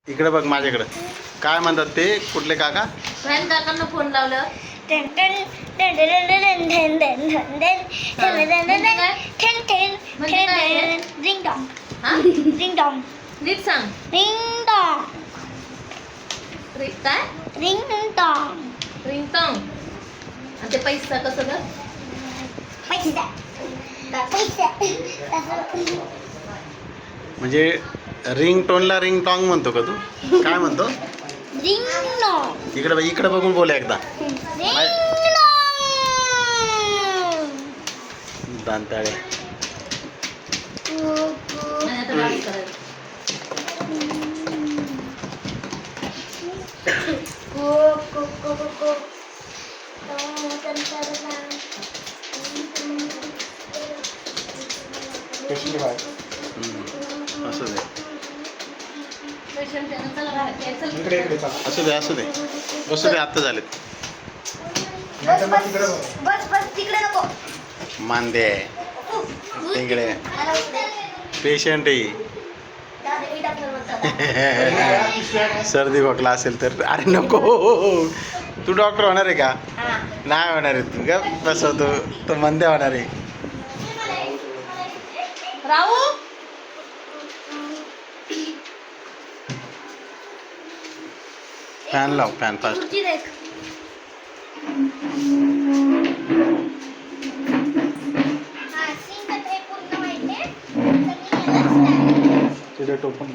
इकडे बघ माझ्याकडे काय म्हणतात ते कुठले काका फ्रेंड काकांना फोन लावलं रिंग डॉंग हा रिंग डॉंग नीट सांग रिंग डॉंग काय रिंग डॉंग रिंगटोंग आणि ते पैसा कसं ग पैसा पैसा म्हणजे रिंग टोनला रिंग टॉंग म्हणतो का तू काय म्हणतो रिंग डॉंग इकडे बघून बोला एकदा रिंग दांताळे आणि आता डान्स करायचं असू दे पेशंट आहे ना, चला बाहेर. चल. असू दे बसू दे आत्ता झालेत बस तिकडे नको मांदे तिकडे पेशंट आहे सर्दी खोकला असेल तर अरे नको तू डॉक्टर होणार आहे का नाही होणार आहे तू का बसवतो तो मंदे होणार आहे राहू फॅन लाव फॅन फास्ट खुर्ची देख पूर्ण माहिती तिथे टोपण